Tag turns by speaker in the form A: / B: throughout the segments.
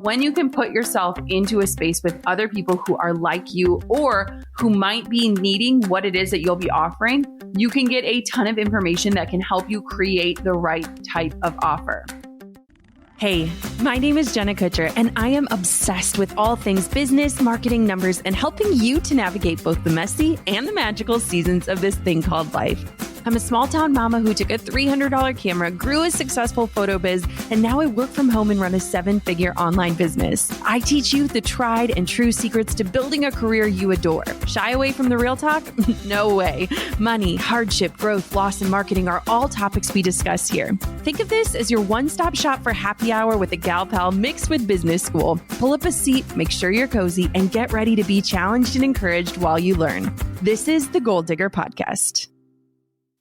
A: When you can put yourself into a space with other people who are like you or who might be needing what it is that you'll be offering, you can get a ton of information that can help you create the right type of offer.
B: Hey, my name is Jenna Kutcher, and I am obsessed with all things business, marketing, numbers, and helping you to navigate both the messy and the magical seasons of this thing called life. I'm a small town mama who took a $300 camera, grew a successful photo biz, and now I work from home and run a 7-figure online business. I teach you the tried and true secrets to building a career you adore. Shy away from the real talk? No way. Money, hardship, growth, loss, and marketing are all topics we discuss here. Think of this as your one-stop shop for happy hour with a gal pal mixed with business school. Pull up a seat, make sure you're cozy, and get ready to be challenged and encouraged while you learn. This is the Goal Digger Podcast.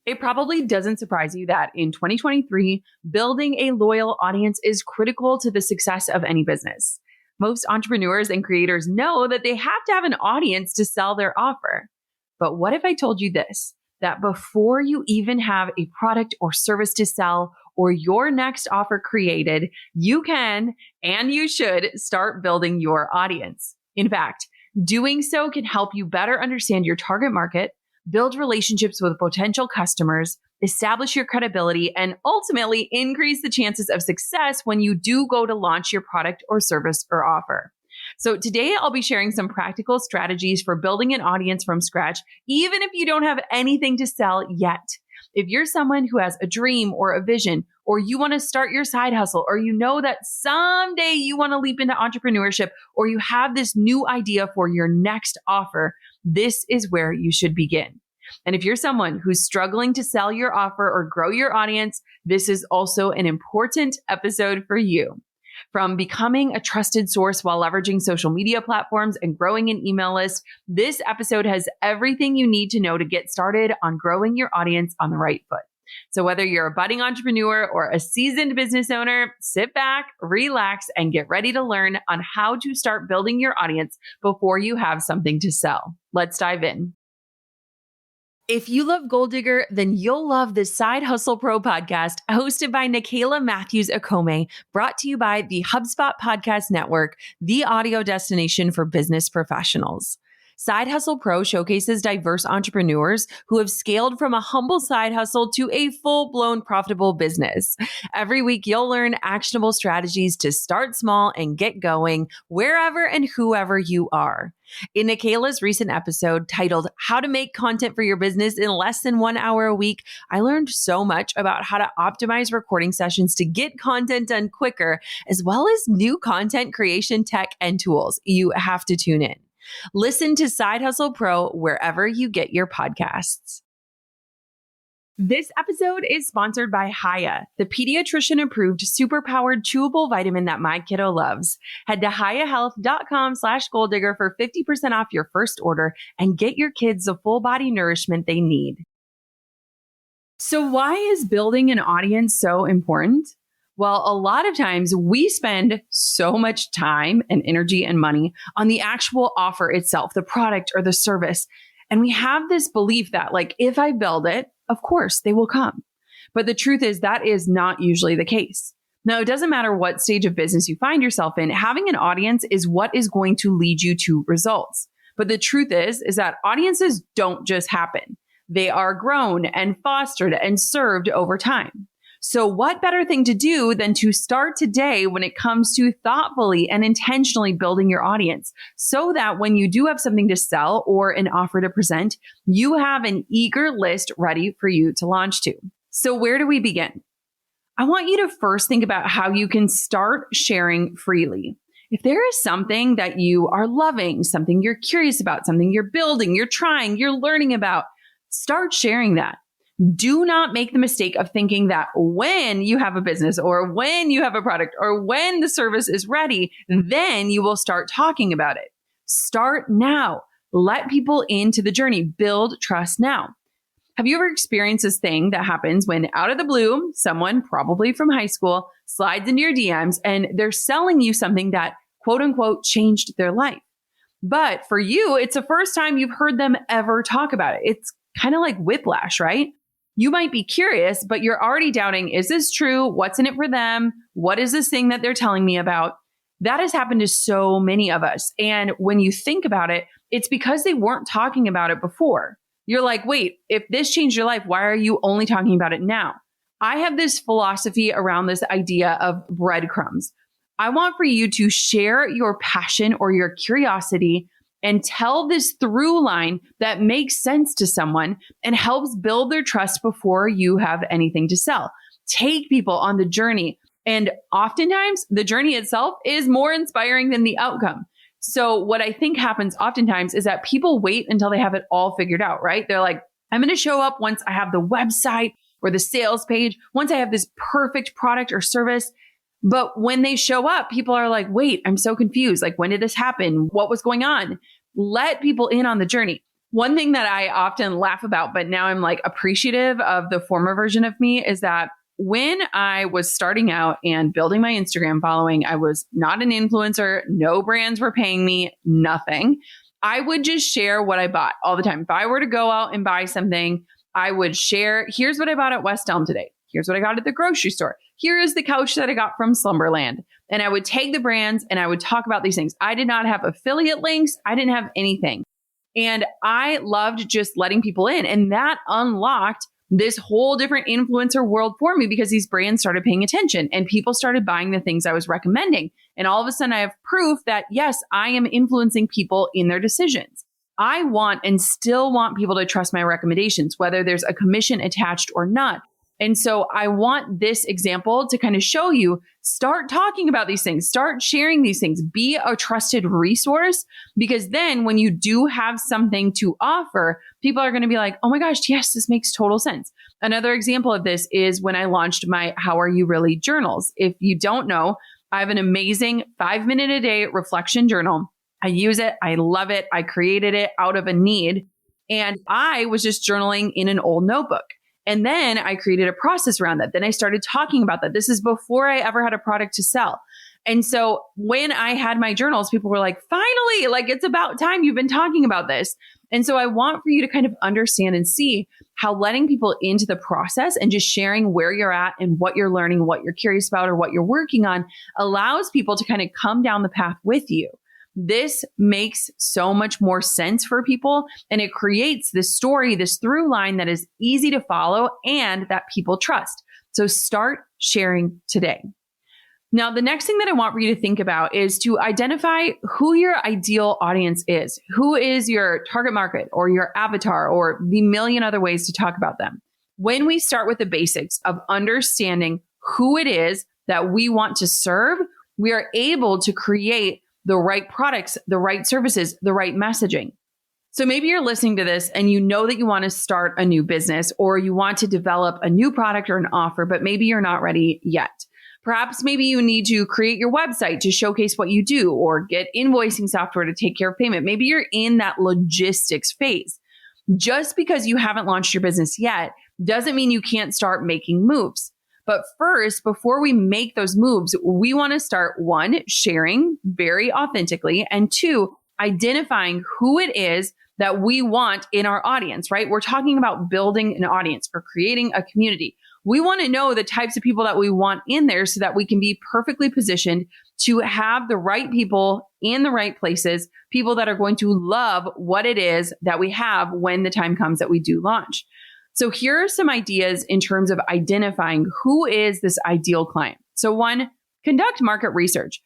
A: It probably doesn't surprise you that in 2023, building a loyal audience is critical to the success of any business. Most entrepreneurs and creators know that they have to have an audience to sell their offer. But what if I told you this, that before you even have a product or service to sell or your next offer created, you can and you should start building your audience. In fact, doing so can help you better understand your target market, build relationships with potential customers, establish your credibility, and ultimately increase the chances of success when you do go to launch your product or service or offer. So today I'll be sharing some practical strategies for building an audience from scratch, even if you don't have anything to sell yet. If you're someone who has a dream or a vision, or you want to start your side hustle, or you know that someday you want to leap into entrepreneurship, or you have this new idea for your next offer, this is where you should begin. And if you're someone who's struggling to sell your offer or grow your audience, this is also an important episode for you. From becoming a trusted source while leveraging social media platforms and growing an email list, this episode has everything you need to know to get started on growing your audience on the right foot. So whether you're a budding entrepreneur or a seasoned business owner, sit back, relax, and get ready to learn on how to start building your audience before you have something to sell. Let's dive in. If you love Goal Digger, then you'll love the Side Hustle Pro podcast hosted by Nicaila Matthews-Okome, brought to you by the HubSpot Podcast Network, the audio destination for business professionals. Side Hustle Pro showcases diverse entrepreneurs who have scaled from a humble side hustle to a full-blown profitable business. Every week, you'll learn actionable strategies to start small and get going wherever and whoever you are. In Nicaila's recent episode titled How to Make Content for Your Business in Less Than 1 Hour a Week, I learned so much about how to optimize recording sessions to get content done quicker, as well as new content creation tech and tools. You have to tune in. Listen to Side Hustle Pro wherever you get your podcasts. This episode is sponsored by Haya, the pediatrician-approved super-powered chewable vitamin that my kiddo loves. Head to hayahealth.com/goaldigger for 50% off your first order and get your kids the full body nourishment they need. So why is building an audience so important? Well, a lot of times we spend so much time and energy and money on the actual offer itself, the product or the service. And we have this belief that, like, if I build it, of course they will come. But the truth is that is not usually the case. Now, it doesn't matter what stage of business you find yourself in, having an audience is what is going to lead you to results. But the truth is that audiences don't just happen. They are grown and fostered and served over time. So what better thing to do than to start today when it comes to thoughtfully and intentionally building your audience so that when you do have something to sell or an offer to present, you have an eager list ready for you to launch to. So where do we begin? I want you to first think about how you can start sharing freely. If there is something that you are loving, something you're curious about, something you're building, you're trying, you're learning about, start sharing that. Do not make the mistake of thinking that when you have a business or when you have a product or when the service is ready, then you will start talking about it. Start now. Let people into the journey. Build trust now. Have you ever experienced this thing that happens when out of the blue, someone probably from high school slides into your DMs and they're selling you something that quote unquote changed their life? But for you, it's the first time you've heard them ever talk about it. It's kind of like whiplash, right? You might be curious, but you're already doubting, is this true? What's in it for them? What is this thing that they're telling me about? That has happened to so many of us. And when you think about it, it's because they weren't talking about it before. You're like, wait, if this changed your life, why are you only talking about it now? I have this philosophy around this idea of breadcrumbs. I want for you to share your passion or your curiosity and tell this through line that makes sense to someone and helps build their trust before you have anything to sell. Take people on the journey. And oftentimes the journey itself is more inspiring than the outcome. So what I think happens oftentimes is that people wait until they have it all figured out, right? They're like, I'm going to show up once I have the website or the sales page, once I have this perfect product or service. But when they show up, people are like, wait, I'm so confused. Like, when did this happen? What was going on? Let people in on the journey. One thing that I often laugh about, but now I'm like appreciative of the former version of me, is that when I was starting out and building my Instagram following, I was not an influencer. No brands were paying me, nothing. I would just share what I bought all the time. If I were to go out and buy something, I would share, here's what I bought at West Elm today. Here's what I got at the grocery store. Here is the couch that I got from Slumberland. And I would take the brands and I would talk about these things. I did not have affiliate links. I didn't have anything. And I loved just letting people in. And that unlocked this whole different influencer world for me because these brands started paying attention and people started buying the things I was recommending. And all of a sudden I have proof that yes, I am influencing people in their decisions. I want and still want people to trust my recommendations, whether there's a commission attached or not. And so I want this example to kind of show you, start talking about these things, start sharing these things, be a trusted resource, because then when you do have something to offer, people are going to be like, oh my gosh, yes, this makes total sense. Another example of this is when I launched my How Are You Really journals. If you don't know, I have an amazing 5-minute a day reflection journal. I use it. I love it. I created it out of a need. And I was just journaling in an old notebook. And then I created a process around that. Then I started talking about that. This is before I ever had a product to sell. And so when I had my journals, people were like, finally, like it's about time you've been talking about this. And so I want for you to kind of understand and see how letting people into the process and just sharing where you're at and what you're learning, what you're curious about, or what you're working on allows people to kind of come down the path with you. This makes so much more sense for people, and it creates this story, this through line that is easy to follow and that people trust. So start sharing today. Now, the next thing that I want for you to think about is to identify who your ideal audience is. Who is your target market or your avatar or the million other ways to talk about them? When we start with the basics of understanding who it is that we want to serve, we are able to create the right products, the right services, the right messaging. So maybe you're listening to this and you know that you want to start a new business or you want to develop a new product or an offer, but maybe you're not ready yet. Perhaps maybe you need to create your website to showcase what you do or get invoicing software to take care of payment. Maybe you're in that logistics phase. Just because you haven't launched your business yet doesn't mean you can't start making moves. But first, before we make those moves, we want to start one, sharing very authentically, and two, identifying who it is that we want in our audience, right? We're talking about building an audience or creating a community. We want to know the types of people that we want in there so that we can be perfectly positioned to have the right people in the right places, people that are going to love what it is that we have when the time comes that we do launch. So here are some ideas in terms of identifying who is this ideal client. So one, conduct market research.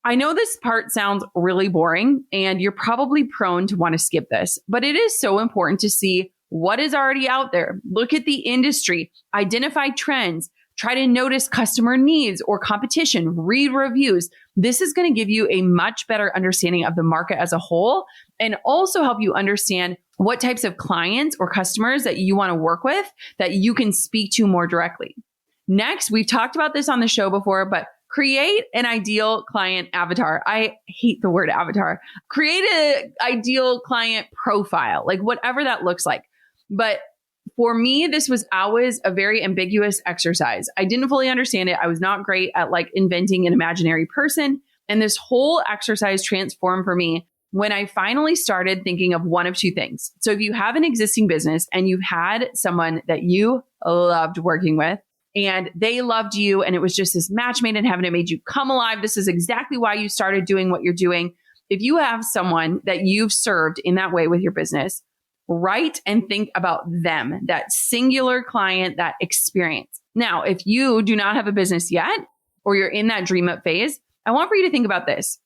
A: I know this part sounds really boring and you're probably prone to want to skip this, but it is so important to see what is already out there. Look at the industry, identify trends, try to notice customer needs or competition, read reviews. This is going to give you a much better understanding of the market as a whole and also help you understand what types of clients or customers that you want to work with that you can speak to more directly. Next, we've talked about this on the show before, but create an ideal client avatar. I hate the word avatar. Create an ideal client profile, like whatever that looks like. But for me, this was always a very ambiguous exercise. I didn't fully understand it. I was not great at like inventing an imaginary person. And this whole exercise transformed for me when I finally started thinking of one of two things. So if you have an existing business and you've had someone that you loved working with and they loved you and it was just this match made in heaven. It made you come alive. This is exactly why you started doing what you're doing. If you have someone that you've served in that way with your business, write and think about them, that singular client, that experience. Now, if you do not have a business yet, or you're in that dream up phase, I want for you to think about this.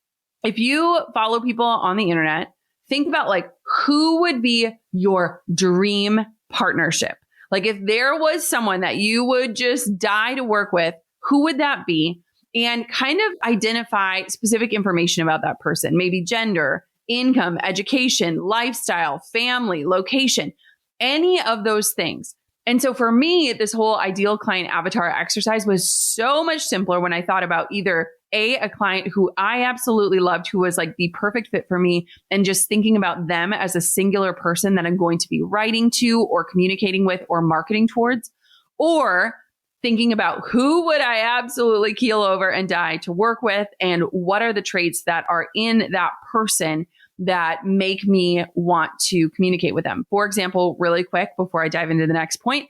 A: If you follow people on the internet, think about like, who would be your dream partnership? Like if there was someone that you would just die to work with, who would that be? And kind of identify specific information about that person, maybe gender, income, education, lifestyle, family, location, any of those things. And so for me, this whole ideal client avatar exercise was so much simpler when I thought about either a client who I absolutely loved, who was like the perfect fit for me, and just thinking about them as a singular person that I'm going to be writing to or communicating with or marketing towards, or thinking about who would I absolutely keel over and die to work with, and what are the traits that are in that person that make me want to communicate with them. For example, really quick before I dive into the next point,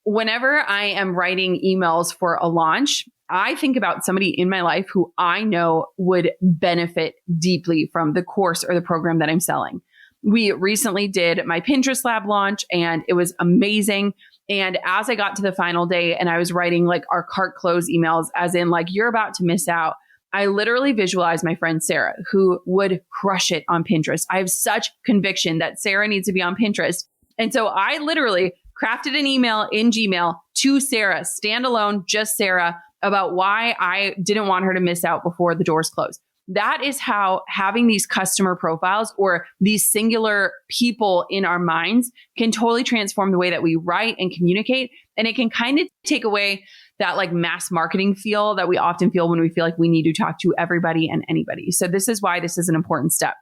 A: whenever I am writing emails for a launch, I think about somebody in my life who I know would benefit deeply from the course or the program that I'm selling. We recently did my Pinterest lab launch and it was amazing. And as I got to the final day and I was writing like our cart close emails, as in like, you're about to miss out, I literally visualized my friend Sarah, who would crush it on Pinterest. I have such conviction that Sarah needs to be on Pinterest. And so I literally crafted an email in Gmail to Sarah, standalone, just Sarah, about why I didn't want her to miss out before the doors closed. That is how having these customer profiles or these singular people in our minds can totally transform the way that we write and communicate. And it can kind of take away that like mass marketing feel that we often feel when we feel like we need to talk to everybody and anybody. So this is why this is an important step.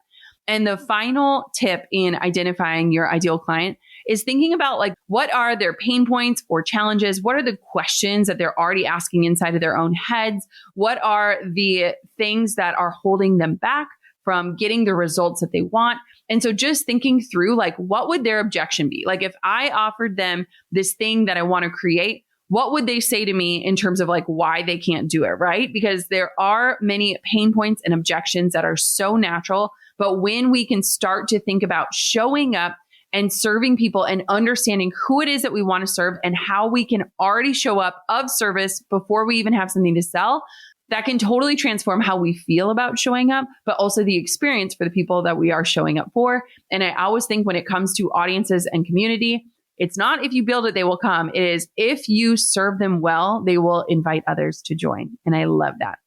A: And the final tip in identifying your ideal client is thinking about like, what are their pain points or challenges? What are the questions that they're already asking inside of their own heads? What are the things that are holding them back from getting the results that they want? And so just thinking through like, what would their objection be? Like if I offered them this thing that I want to create, what would they say to me in terms of like why they can't do it, right? Because there are many pain points and objections that are so natural. But when we can start to think about showing up and serving people and understanding who it is that we want to serve and how we can already show up of service before we even have something to sell, that can totally transform how we feel about showing up, but also the experience for the people that we are showing up for. And I always think when it comes to audiences and community, it's not if you build it, they will come. It is if you serve them well, they will invite others to join. And I love that.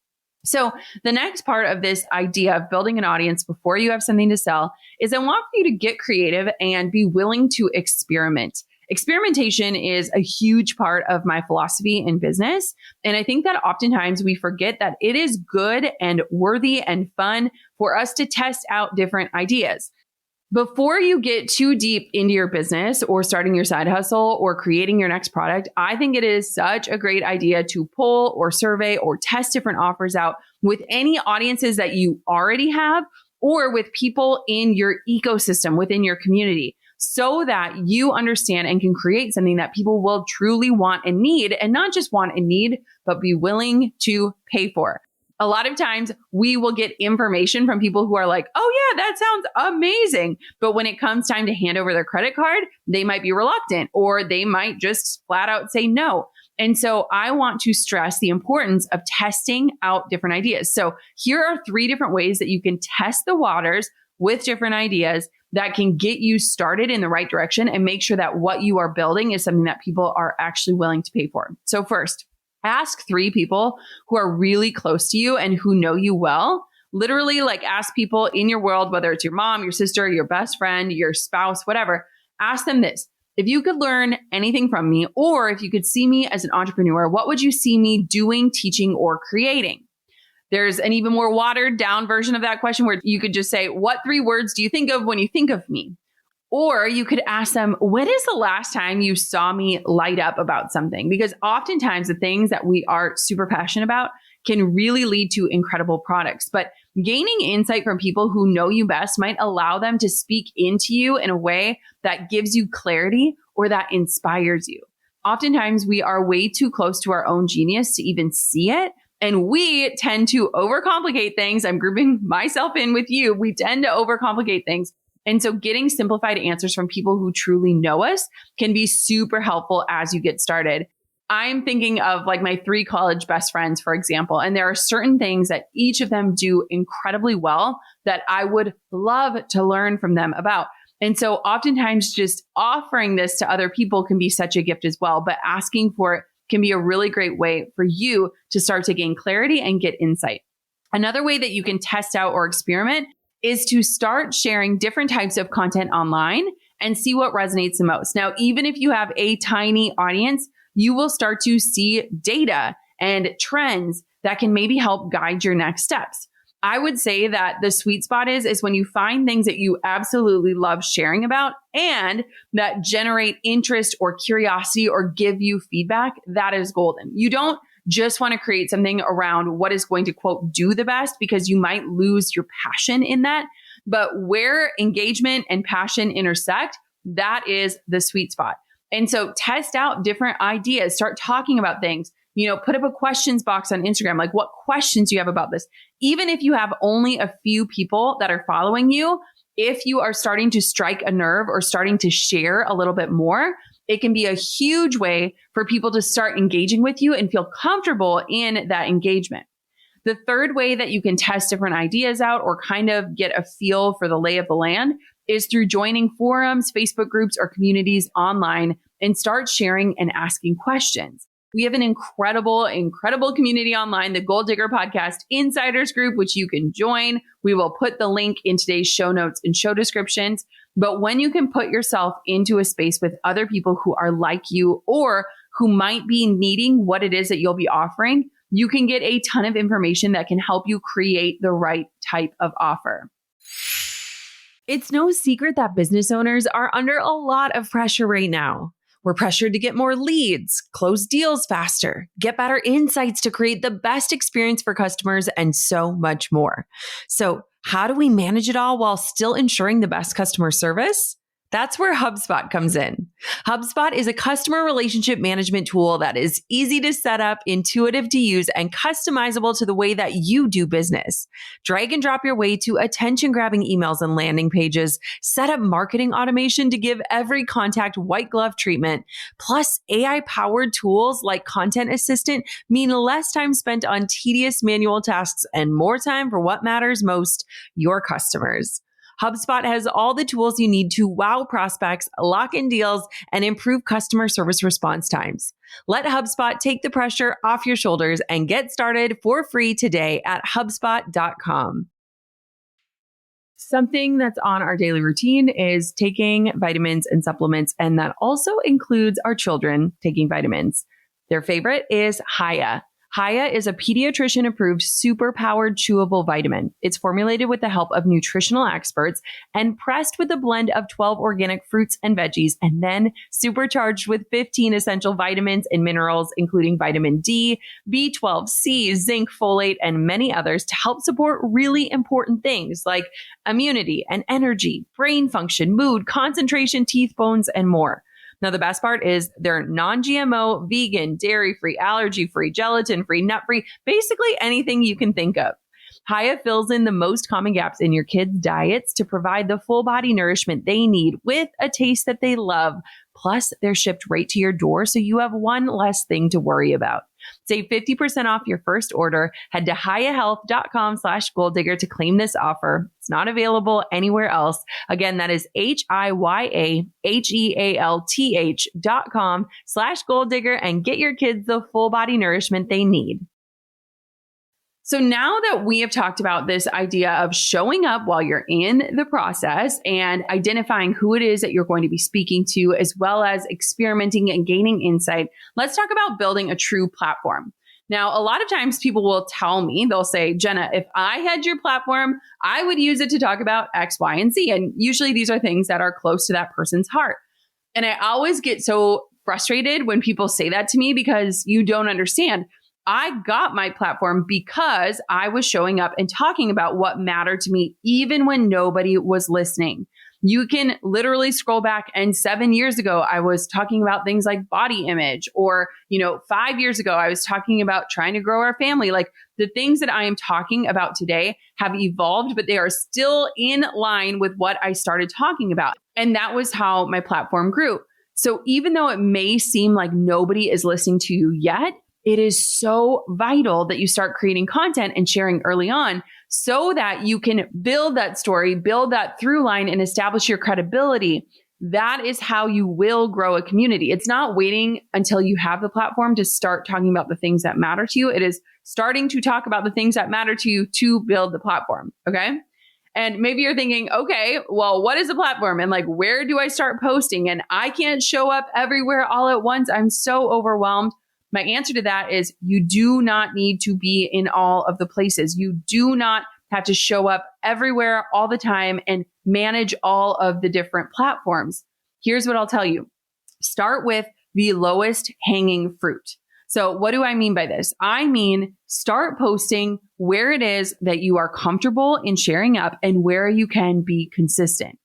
A: So the next part of this idea of building an audience before you have something to sell is I want you to get creative and be willing to experiment. Experimentation is a huge part of my philosophy in business. And I think that oftentimes we forget that it is good and worthy and fun for us to test out different ideas. Before you get too deep into your business or starting your side hustle or creating your next product, I think it is such a great idea to poll or survey or test different offers out with any audiences that you already have or with people in your ecosystem within your community so that you understand and can create something that people will truly want and need, and not just want and need, but be willing to pay for. A lot of times we will get information from people who are like, oh yeah, that sounds amazing. But when it comes time to hand over their credit card, they might be reluctant or they might just flat out say no. And so I want to stress the importance of testing out different ideas. So here are 3 different ways that you can test the waters with different ideas that can get you started in the right direction and make sure that what you are building is something that people are actually willing to pay for. So first, ask 3 people who are really close to you and who know you well. Literally, like ask people in your world, whether it's your mom, your sister, your best friend, your spouse, whatever. Ask them this. If you could learn anything from me, or if you could see me as an entrepreneur, what would you see me doing, teaching, or creating? There's an even more watered down version of that question where you could just say, what 3 words do you think of when you think of me? Or you could ask them, when is the last time you saw me light up about something? Because oftentimes the things that we are super passionate about can really lead to incredible products. But gaining insight from people who know you best might allow them to speak into you in a way that gives you clarity or that inspires you. Oftentimes we are way too close to our own genius to even see it. And we tend to overcomplicate things. I'm grouping myself in with you. We tend to overcomplicate things. And so getting simplified answers from people who truly know us can be super helpful as you get started. I'm thinking of like my 3 college best friends, for example, and there are certain things that each of them do incredibly well that I would love to learn from them about. And so oftentimes just offering this to other people can be such a gift as well, but asking for it can be a really great way for you to start to gain clarity and get insight. Another way that you can test out or experiment is to start sharing different types of content online and see what resonates the most. Now, even if you have a tiny audience, you will start to see data and trends that can maybe help guide your next steps. I would say that the sweet spot is when you find things that you absolutely love sharing about and that generate interest or curiosity or give you feedback. That is golden. You don't just want to create something around what is going to, quote, do the best, because you might lose your passion in that. But where engagement and passion intersect, that is the sweet spot. And so test out different ideas, start talking about things. Put up a questions box on Instagram. Like, what questions do you have about this? Even if you have only a few people that are following you, if you are starting to strike a nerve or starting to share a little bit more, it can be a huge way for people to start engaging with you and feel comfortable in that engagement. The third way that you can test different ideas out or kind of get a feel for the lay of the land is through joining forums, Facebook groups, or communities online and start sharing and asking questions. We have an incredible community online, the Goal Digger Podcast Insiders Group, which you can join. We will put the link in today's show notes and show descriptions. But when you can put yourself into a space with other people who are like you or who might be needing what it is that you'll be offering, you can get a ton of information that can help you create the right type of offer.
B: It's no secret that business owners are under a lot of pressure right now. We're pressured to get more leads, close deals faster, get better insights to create the best experience for customers, and so much more. So, how do we manage it all while still ensuring the best customer service? That's where HubSpot comes in. HubSpot is a customer relationship management tool that is easy to set up, intuitive to use, and customizable to the way that you do business. Drag and drop your way to attention-grabbing emails and landing pages, set up marketing automation to give every contact white glove treatment, plus AI-powered tools like Content Assistant mean less time spent on tedious manual tasks and more time for what matters most, your customers. HubSpot has all the tools you need to wow prospects, lock in deals, and improve customer service response times. Let HubSpot take the pressure off your shoulders and get started for free today at HubSpot.com.
A: Something that's on our daily routine is taking vitamins and supplements, and that also includes our children taking vitamins. Their favorite is Haya. Haya is a pediatrician-approved super-powered chewable vitamin. It's formulated with the help of nutritional experts and pressed with a blend of 12 organic fruits and veggies, and then supercharged with 15 essential vitamins and minerals, including vitamin D, B12, C, zinc, folate, and many others to help support really important things like immunity and energy, brain function, mood, concentration, teeth, bones, and more. Now, the best part is they're non-GMO, vegan, dairy-free, allergy-free, gelatin-free, nut-free, basically anything you can think of. Haya fills in the most common gaps in your kids' diets to provide the full body nourishment they need with a taste that they love. Plus, they're shipped right to your door, so you have one less thing to worry about. Save 50% off your first order. Head to hayahealth.com/goaldigger to claim this offer. It's not available anywhere else. Again, that is HIYAHEALTH.com/goaldigger and get your kids the full body nourishment they need. So now that we have talked about this idea of showing up while you're in the process and identifying who it is that you're going to be speaking to, as well as experimenting and gaining insight, let's talk about building a true platform. Now, a lot of times people will tell me, they'll say, Jenna, if I had your platform, I would use it to talk about X, Y, and Z. And usually these are things that are close to that person's heart. And I always get so frustrated when people say that to me because you don't understand. I got my platform because I was showing up and talking about what mattered to me, even when nobody was listening. You can literally scroll back, and 7 years ago, I was talking about things like body image, or, 5 years ago, I was talking about trying to grow our family. Like, the things that I am talking about today have evolved, but they are still in line with what I started talking about. And that was how my platform grew. So even though it may seem like nobody is listening to you yet, it is so vital that you start creating content and sharing early on so that you can build that story, build that through line, and establish your credibility. That is how you will grow a community. It's not waiting until you have the platform to start talking about the things that matter to you. It is starting to talk about the things that matter to you to build the platform. Okay. And maybe you're thinking, okay, well, what is a platform? And like, where do I start posting? And I can't show up everywhere all at once. I'm so overwhelmed. My answer to that is you do not need to be in all of the places. You do not have to show up everywhere all the time and manage all of the different platforms. Here's what I'll tell you. Start with the lowest hanging fruit. So what do I mean by this? I mean, start posting where it is that you are comfortable in sharing up and where you can be consistent.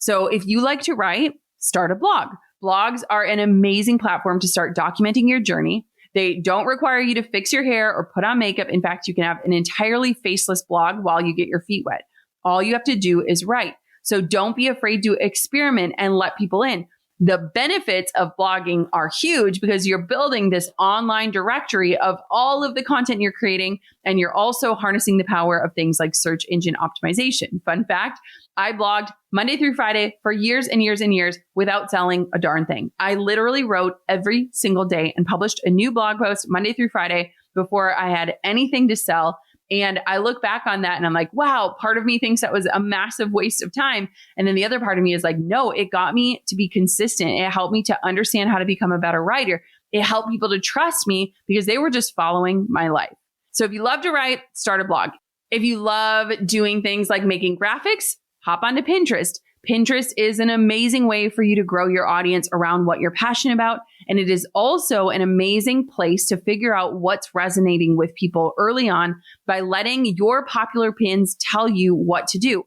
A: So if you like to write, start a blog. Blogs are an amazing platform to start documenting your journey. They don't require you to fix your hair or put on makeup. In fact, you can have an entirely faceless blog while you get your feet wet. All you have to do is write. So don't be afraid to experiment and let people in. The benefits of blogging are huge because you're building this online directory of all of the content you're creating, and you're also harnessing the power of things like search engine optimization. Fun fact, I blogged Monday through Friday for years and years and years without selling a darn thing. I literally wrote every single day and published a new blog post Monday through Friday before I had anything to sell. And I look back on that and I'm like, wow, part of me thinks that was a massive waste of time. And then the other part of me is like, no, it got me to be consistent. It helped me to understand how to become a better writer. It helped people to trust me because they were just following my life. So if you love to write, start a blog. If you love doing things like making graphics, hop onto Pinterest. Pinterest is an amazing way for you to grow your audience around what you're passionate about. And it is also an amazing place to figure out what's resonating with people early on by letting your popular pins tell you what to do.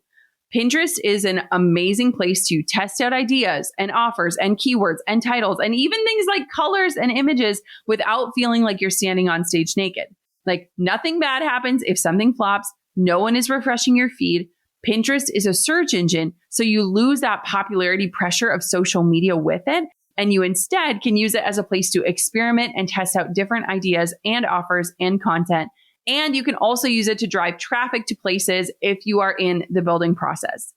A: Pinterest is an amazing place to test out ideas and offers and keywords and titles and even things like colors and images without feeling like you're standing on stage naked. Like, nothing bad happens if something flops. No one is refreshing your feed. Pinterest is a search engine, so you lose that popularity pressure of social media with it, and you instead can use it as a place to experiment and test out different ideas and offers and content. And you can also use it to drive traffic to places if you are in the building process.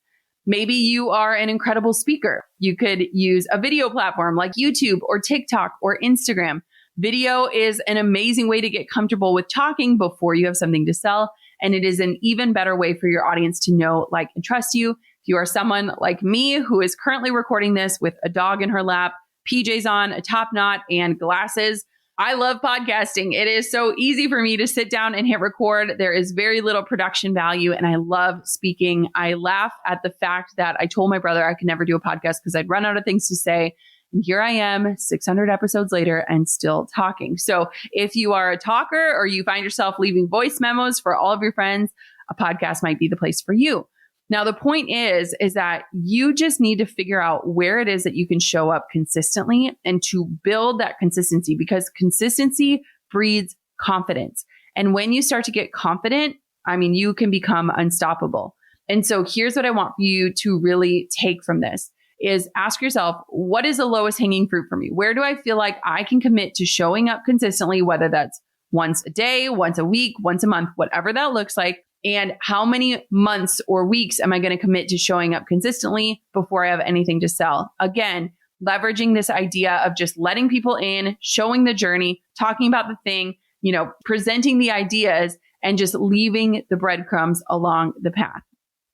A: Maybe you are an incredible speaker. You could use a video platform like YouTube or TikTok or Instagram. Video is an amazing way to get comfortable with talking before you have something to sell. And it is an even better way for your audience to know, like, and trust you. If you are someone like me who is currently recording this with a dog in her lap, PJs on, a top knot, and glasses, I love podcasting. It is so easy for me to sit down and hit record. There is very little production value, and I love speaking. I laugh at the fact that I told my brother I could never do a podcast because I'd run out of things to say. And here I am 600 episodes later and still talking. So if you are a talker or you find yourself leaving voice memos for all of your friends, a podcast might be the place for you. Now, the point is that you just need to figure out where it is that you can show up consistently and to build that consistency, because consistency breeds confidence. And when you start to get confident, you can become unstoppable. And so here's what I want you to really take from this. Is ask yourself, what is the lowest hanging fruit for me? Where do I feel like I can commit to showing up consistently, whether that's once a day, once a week, once a month, whatever that looks like? And how many months or weeks am I going to commit to showing up consistently before I have anything to sell? Again, leveraging this idea of just letting people in, showing the journey, talking about the thing, presenting the ideas, and just leaving the breadcrumbs along the path.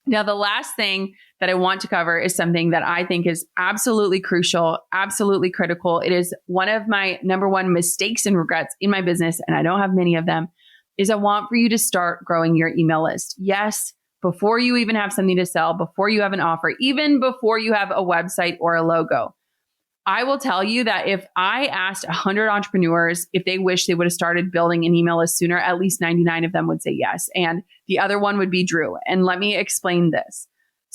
A: Now, the last thing that I want to cover is something that I think is absolutely crucial, absolutely critical. It is one of my number one mistakes and regrets in my business, and I don't have many of them, is I want for you to start growing your email list. Yes, before you even have something to sell, before you have an offer, even before you have a website or a logo. I will tell you that if I asked 100 entrepreneurs if they wish they would have started building an email list sooner, at least 99 of them would say yes. And the other one would be Drew. And let me explain this.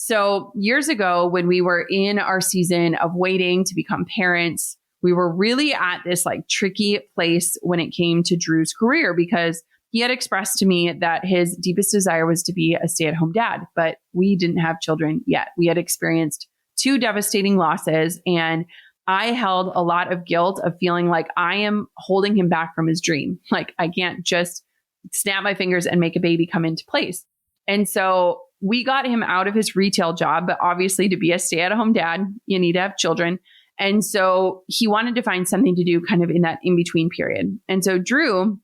A: So years ago, when we were in our season of waiting to become parents, we were really at this like tricky place when it came to Drew's career, because he had expressed to me that his deepest desire was to be a stay-at-home dad, but we didn't have children yet. We had experienced 2 devastating losses, and I held a lot of guilt of feeling like I am holding him back from his dream. Like I can't just snap my fingers and make a baby come into place. And so we got him out of his retail job, but obviously to be a stay-at-home dad, you need to have children. And so he wanted to find something to do kind of in that in-between period. And so Drew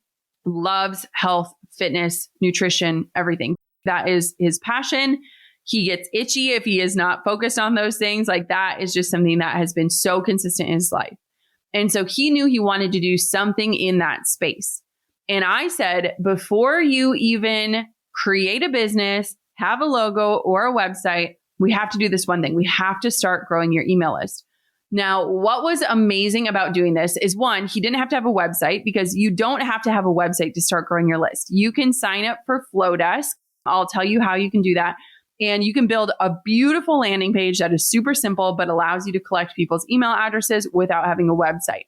A: loves health, fitness, nutrition, everything. That is his passion. He gets itchy if he is not focused on those things. Like that is just something that has been so consistent in his life. And so he knew he wanted to do something in that space. And I said, before you even create a business, have a logo or a website, we have to do this one thing. We have to start growing your email list. Now, what was amazing about doing this is, one, he didn't have to have a website, because you don't have to have a website to start growing your list. You can sign up for Flowdesk. I'll tell you how you can do that. And you can build a beautiful landing page that is super simple, but allows you to collect people's email addresses without having a website.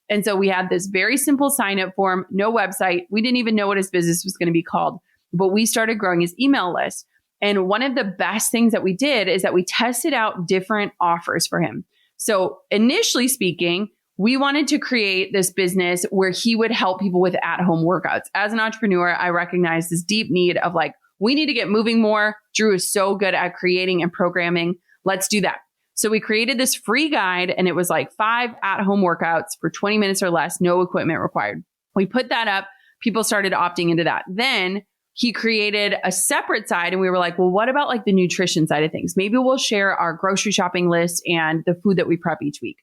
A: And so we had this very simple sign up form, no website. We didn't even know what his business was going to be called, but we started growing his email list. And one of the best things that we did is that we tested out different offers for him. So initially speaking, we wanted to create this business where he would help people with at-home workouts. As an entrepreneur, I recognize this deep need of like, we need to get moving more. Drew is so good at creating and programming. Let's do that. So we created this free guide, and it was like 5 at-home workouts for 20 minutes or less, no equipment required. We put that up. People started opting into that. Then he created a separate side, and we were like, well, what about like the nutrition side of things? Maybe we'll share our grocery shopping list and the food that we prep each week.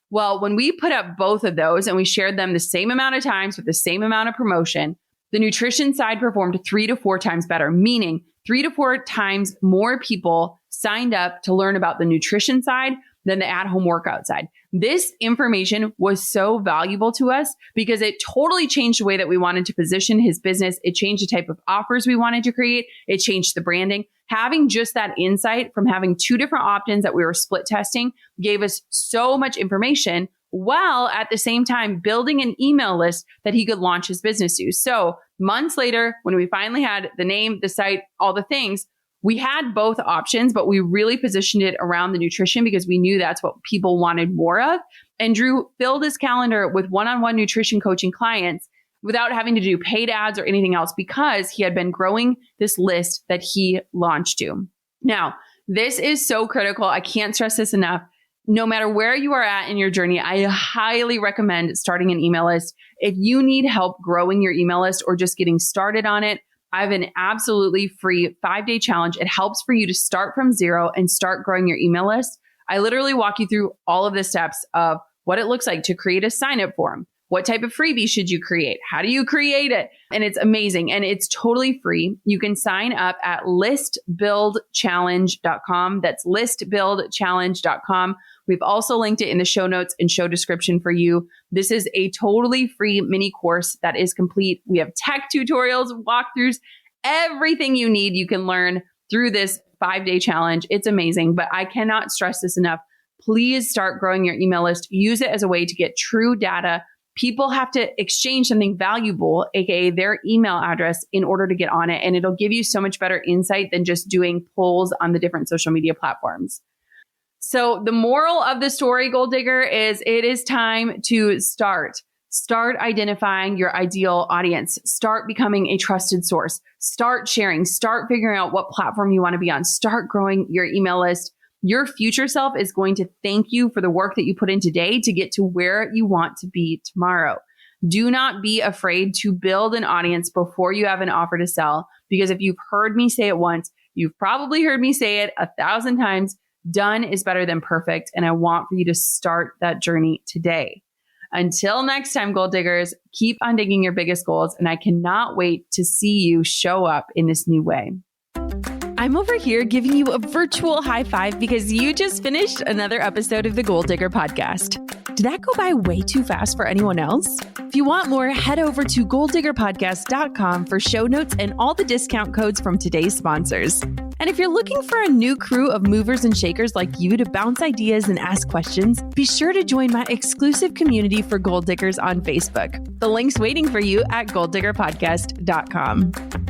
A: Well, when we put up both of those and we shared them the same amount of times with the same amount of promotion, the nutrition side performed 3 to 4 times better, meaning 3 to 4 times more people signed up to learn about the nutrition side than the at-home workout side. This information was so valuable to us because it totally changed the way that we wanted to position his business. It changed the type of offers we wanted to create. It changed the branding. Having just that insight from having 2 different opt-ins that we were split testing gave us so much information, while at the same time building an email list that he could launch his business to. So months later, when we finally had the name, the site, all the things, we had both options, but we really positioned it around the nutrition because we knew that's what people wanted more of. And Drew filled his calendar with one-on-one nutrition coaching clients without having to do paid ads or anything else, because he had been growing this list that he launched to. Now, this is so critical. I can't stress this enough. No matter where you are at in your journey, I highly recommend starting an email list. If you need help growing your email list or just getting started on it, I have an absolutely free 5-day challenge. It helps for you to start from zero and start growing your email list. I literally walk you through all of the steps of what it looks like to create a sign-up form. What type of freebie should you create? How do you create it? And it's amazing. And it's totally free. You can sign up at listbuildchallenge.com. That's listbuildchallenge.com. We've also linked it in the show notes and show description for you. This is a totally free mini course that is complete. We have tech tutorials, walkthroughs, everything you need you can learn through this 5-day challenge. It's amazing, but I cannot stress this enough. Please start growing your email list. Use it as a way to get true data. People have to exchange something valuable, aka their email address, in order to get on it. And it'll give you so much better insight than just doing polls on the different social media platforms. So the moral of the story, Goal Digger, is it is time to start. Start identifying your ideal audience. Start becoming a trusted source. Start sharing. Start figuring out what platform you want to be on. Start growing your email list. Your future self is going to thank you for the work that you put in today to get to where you want to be tomorrow. Do not be afraid to build an audience before you have an offer to sell, because if you've heard me say it once, you've probably heard me say it 1,000 times. Done is better than perfect. And I want for you to start that journey today. Until next time, Goal Diggers, keep on digging your biggest goals. And I cannot wait to see you show up in this new way.
B: I'm over here giving you a virtual high five because you just finished another episode of the Goal Digger podcast. Did that go by way too fast for anyone else? If you want more, head over to goaldiggerpodcast.com for show notes and all the discount codes from today's sponsors. And if you're looking for a new crew of movers and shakers like you to bounce ideas and ask questions, be sure to join my exclusive community for goal diggers on Facebook. The link's waiting for you at goaldiggerpodcast.com.